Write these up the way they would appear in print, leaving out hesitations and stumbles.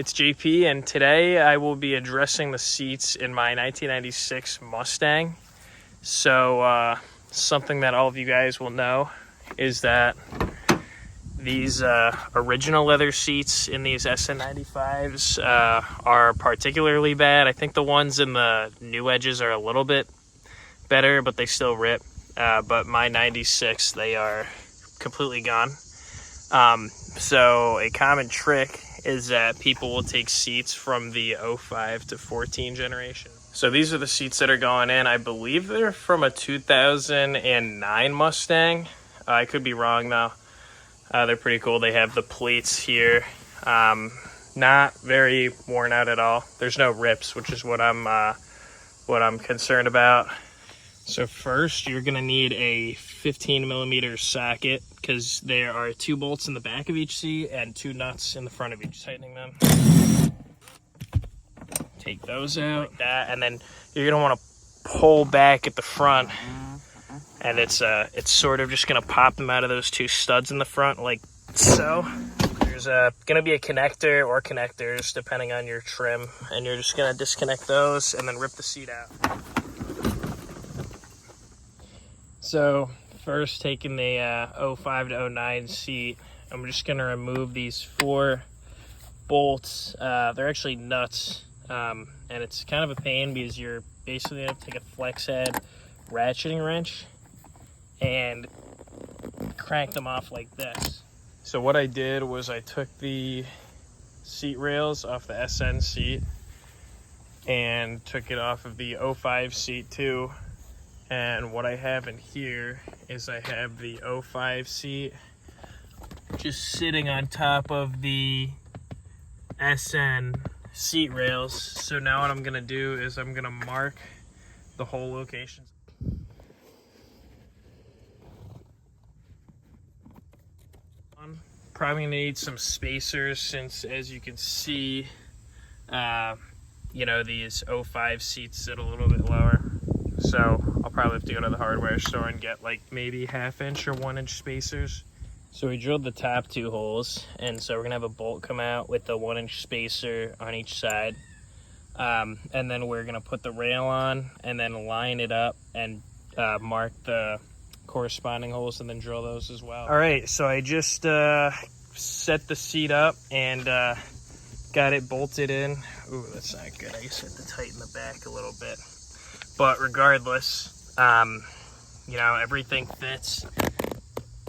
It's JP, and today I will be addressing the seats in my 1996 Mustang. So something that all of you guys will know is that these original leather seats in these SN95s are particularly bad. I think the ones in the new edges are a little bit better, but they still rip. But my 96, they are completely gone. So a common trick is that people will take seats from the 05 to 14 generation. So these are the seats that are going in. I believe they're from a 2009 Mustang. I could be wrong though. They're pretty cool. They have the plates here. Not very worn out at all. There's no rips, which is what I'm concerned about. So first, you're gonna need a 15mm socket because there are 2 bolts in the back of each seat and 2 nuts in the front of each. Tightening them. Take those out like that, and then you're gonna want to pull back at the front, and it's sort of just gonna pop them out of those 2 studs in the front like so. There's gonna be a connector or connectors depending on your trim, and you're just gonna disconnect those and then rip the seat out. So first, taking the 05 to 09 seat, I'm just gonna remove these 4 bolts. They're actually nuts, and it's kind of a pain because you're basically gonna have to take a flex head ratcheting wrench and crank them off like this. So what I did was I took the seat rails off the SN seat and took it off of the 05 seat too. And what I have in here is I have the 05 seat just sitting on top of the SN seat rails. So now what I'm gonna do is I'm gonna mark the hole locations. I'm probably gonna need some spacers since, as you can see, you know, these 05 seats sit a little bit lower. So I'll probably have to go to the hardware store and get like maybe 1/2 inch or 1 inch spacers. So we drilled the top 2 holes, and so we're gonna have a bolt come out with a 1 inch spacer on each side. And then we're gonna put the rail on and then line it up and mark the corresponding holes and then drill those as well. All right, so I just set the seat up and got it bolted in. Ooh, that's not good. I guess I have to tighten the back a little bit. But regardless, you know, everything fits.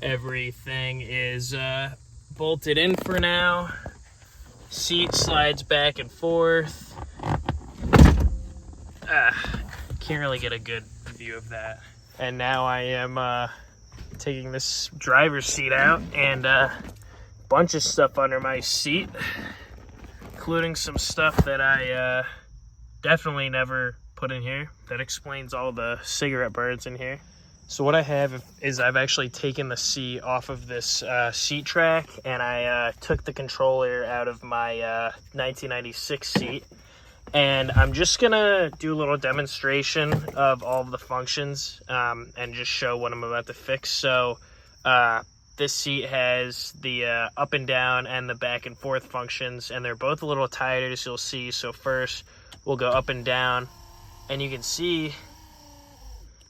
Everything is bolted in for now. Seat slides back and forth. Can't really get a good view of that. And now I am taking this driver's seat out and a bunch of stuff under my seat, including some stuff that I definitely never put in here. That explains all the cigarette burns in here. So what I have is I've actually taken the seat off of this seat track, and I took the controller out of my 1996 seat, and I'm just gonna do a little demonstration of all of the functions and just show what I'm about to fix. So this seat has the up and down and the back and forth functions, and they're both a little tighter, as you'll see. So first we'll go up and down, and you can see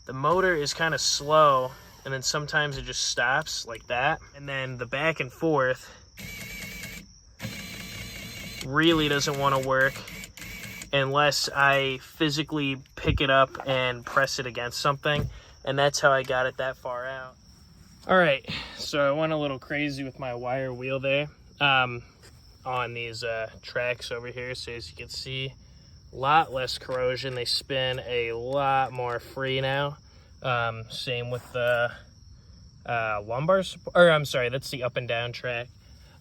the motor is kind of slow, and then sometimes it just stops like that. And then the back and forth really doesn't want to work unless I physically pick it up and press it against something. And that's how I got it that far out. All right, so I went a little crazy with my wire wheel there on these tracks over here. So as you can see, a lot less corrosion. They spin a lot more free now. Same with the lumbar support, or I'm sorry, that's the up and down track.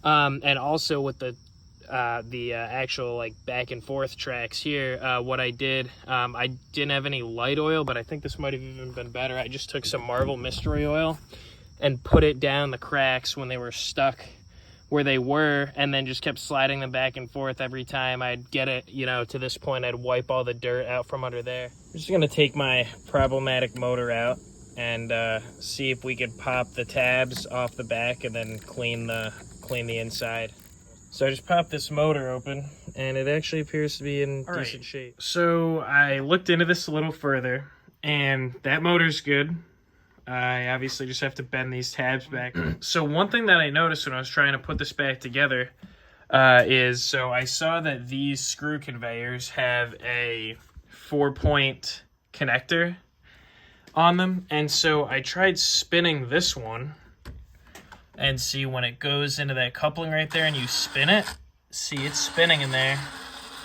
And also with the actual like back and forth tracks here, what I did, I didn't have any light oil, but I think this might have even been better. I just took some Marvel Mystery Oil and put it down the cracks when they were stuck where they were, and then just kept sliding them back and forth. Every time I'd get it, you know, to this point, I'd wipe all the dirt out from under there. I'm just gonna take my problematic motor out and see if we could pop the tabs off the back and then clean the inside. So I just popped this motor open, and it actually appears to be in decent shape. So I looked into this a little further, and that motor's good. I obviously just have to bend these tabs back. So one thing that I noticed when I was trying to put this back together so I saw that these screw conveyors have a 4-point connector on them, and so I tried spinning this one, and see when it goes into that coupling right there and you spin it, see it's spinning in there,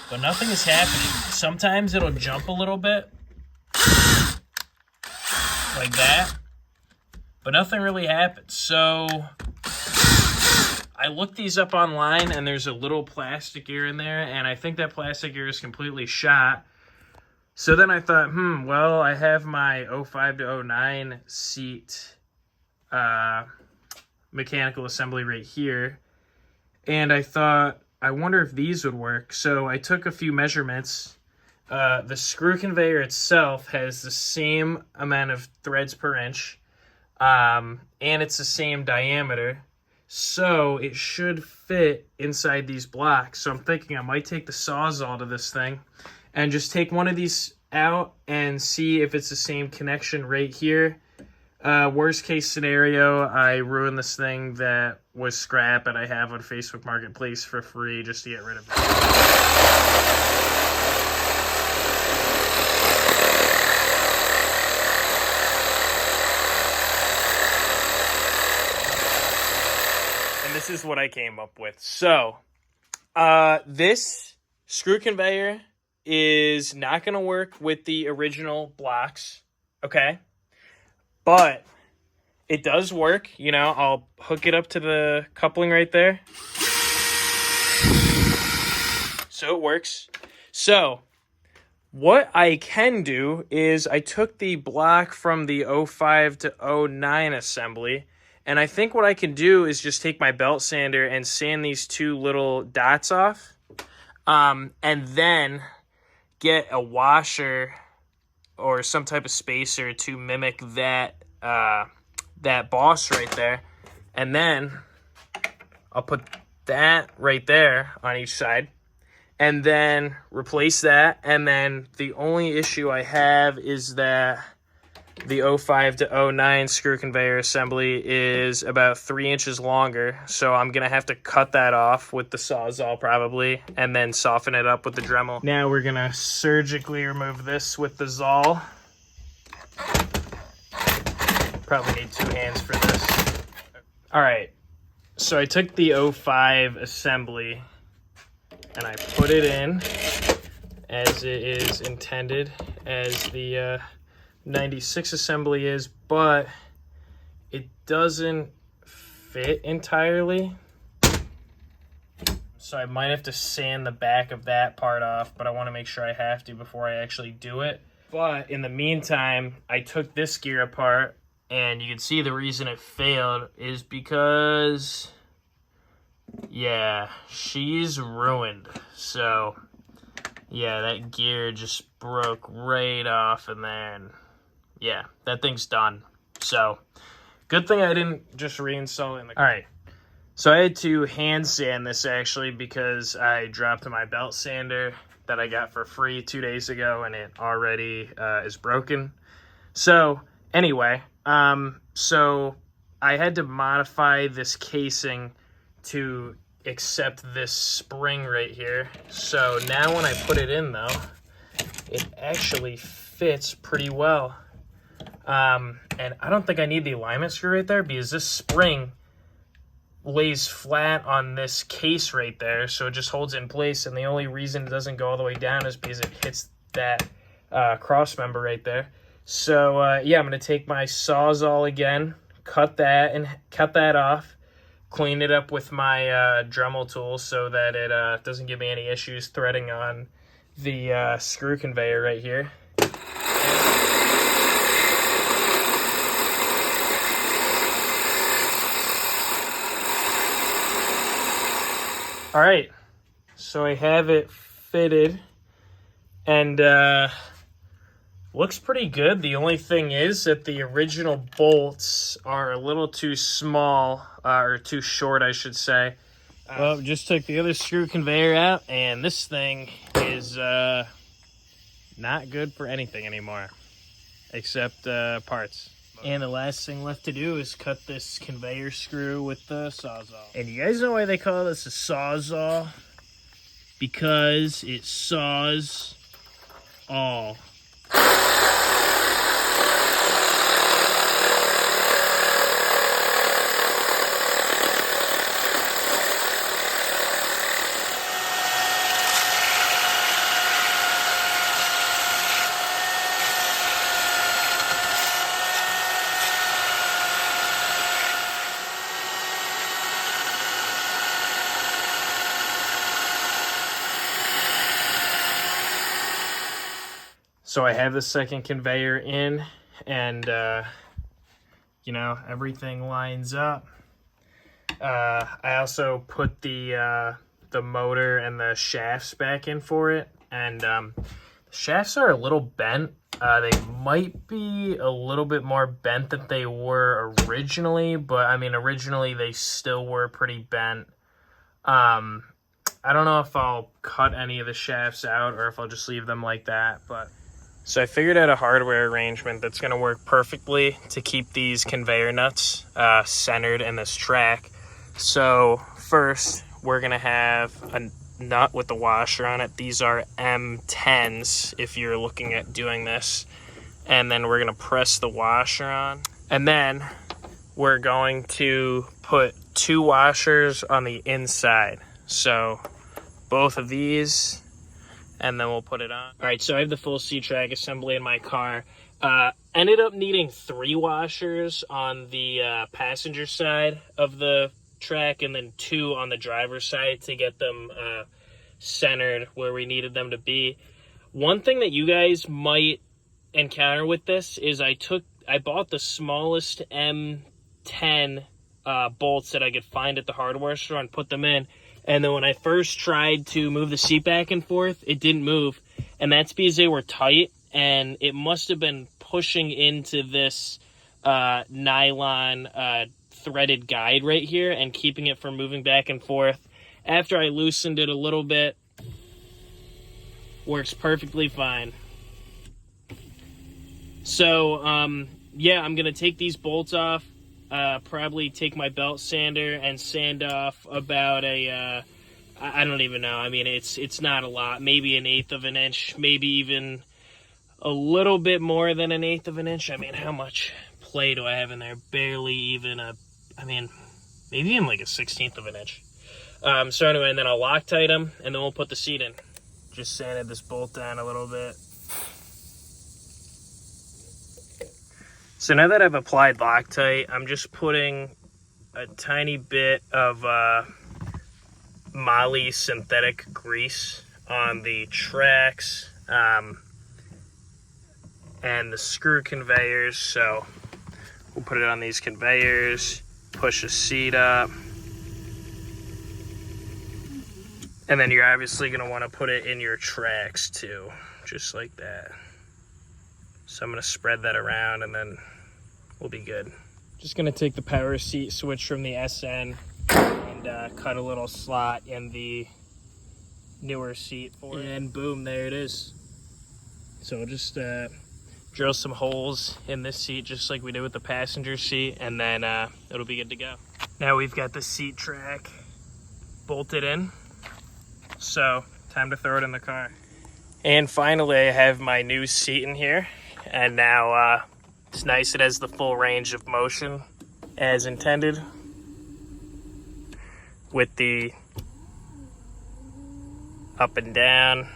but nothing is happening. Sometimes it'll jump a little bit, like that, but nothing really happens. So I looked these up online, and there's a little plastic gear in there, and I think that plastic gear is completely shot. So then I thought, well, I have my 05 to 09 seat mechanical assembly right here, and I thought, I wonder if these would work. So I took a few measurements. The screw conveyor itself has the same amount of threads per inch, and it's the same diameter, so it should fit inside these blocks. So I'm thinking I might take the Sawzall to this thing and just take one of these out and see if it's the same connection right here. Worst case scenario, I ruin this thing that was scrap and I have on Facebook Marketplace for free just to get rid of it. And this is what I came up with. So, this screw conveyor is not going to work with the original blocks, okay? But it does work, you know. I'll hook it up to the coupling right there. So it works. So what I can do is I took the block from the 05 to 09 assembly, and I think what I can do is just take my belt sander and sand these two little dots off, and then get a washer or some type of spacer to mimic that that boss right there, and then I'll put that right there on each side, and then replace that. And then the only issue I have is that the 05 to 09 screw conveyor assembly is about 3 inches longer, so I'm gonna have to cut that off with the Sawzall probably, and then soften it up with the Dremel. Now we're gonna surgically remove this with the Zoll. Probably need 2 hands for this. All right, so I took the 05 assembly and I put it in as it is intended, as the 96 assembly is, but it doesn't fit entirely. So I might have to sand the back of that part off, but I want to make sure I have to before I actually do it. But in the meantime, I took this gear apart, and you can see the reason it failed is because, yeah, she's ruined. So, yeah, that gear just broke right off in there, and yeah, that thing's done. So, good thing I didn't just reinstall it in the car. All right, so I had to hand sand this actually because I dropped my belt sander that I got for free 2 days ago, and it already is broken. So, anyway, so I had to modify this casing to accept this spring right here. So now when I put it in though, it actually fits pretty well. And I don't think I need the alignment screw right there because this spring lays flat on this case right there, so it just holds it in place, and the only reason it doesn't go all the way down is because it hits that cross member right there. So yeah, I'm gonna take my Sawzall again, cut that off, clean it up with my Dremel tool so that it doesn't give me any issues threading on the screw conveyor right here. All right, so I have it fitted, and looks pretty good. The only thing is that the original bolts are a little too small, or too short, I should say, Well, just took the other screw conveyor out, and this thing is not good for anything anymore, except parts. And the last thing left to do is cut this conveyor screw with the Sawzall. And you guys know why they call this a Sawzall? Because it saws all. So I have the second conveyor in, and you know, everything lines up. I also put the motor and the shafts back in for it, and the shafts are a little bent. They might be a little bit more bent than they were originally, but I mean, originally they still were pretty bent. I don't know if I'll cut any of the shafts out or if I'll just leave them like that, but... So I figured out a hardware arrangement that's going to work perfectly to keep these conveyor nuts centered in this track. So first, we're going to have a nut with the washer on it. These are M10s if you're looking at doing this. And then we're going to press the washer on. And then we're going to put 2 washers on the inside. So both of these... and then we'll put it on. All right, so I have the full C-Track assembly in my car. Ended up needing 3 washers on the passenger side of the track and then 2 on the driver's side to get them centered where we needed them to be. One thing that you guys might encounter with this is I bought the smallest M10 bolts that I could find at the hardware store and put them in. And then when I first tried to move the seat back and forth, it didn't move. And that's because they were tight, and it must have been pushing into this nylon threaded guide right here and keeping it from moving back and forth. After I loosened it a little bit, works perfectly fine. So, yeah, I'm going to take these bolts off. Probably take my belt sander and sand off about I don't even know. I mean, it's not a lot. Maybe 1/8 of an inch, maybe even a little bit more than 1/8 of an inch. I mean, how much play do I have in there? Barely even maybe even like 1/16 of an inch. So anyway, and then I'll Loctite them, and then we'll put the seat in. Just sanded this bolt down a little bit. So now that I've applied Loctite, I'm just putting a tiny bit of Moly synthetic grease on the tracks and the screw conveyors. So we'll put it on these conveyors, push the seat up, and then you're obviously going to want to put it in your tracks too, just like that. So I'm going to spread that around, and then we'll be good. Just going to take the power seat switch from the SN and cut a little slot in the newer seat for it. And boom, there it is. So we'll just drill some holes in this seat just like we did with the passenger seat, and then it'll be good to go. Now we've got the seat track bolted in, so time to throw it in the car. And finally, I have my new seat in here, and now it's nice. It has the full range of motion as intended with the up and down.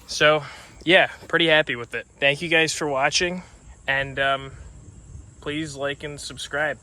So yeah, pretty happy with it. Thank you guys for watching, and please like and subscribe.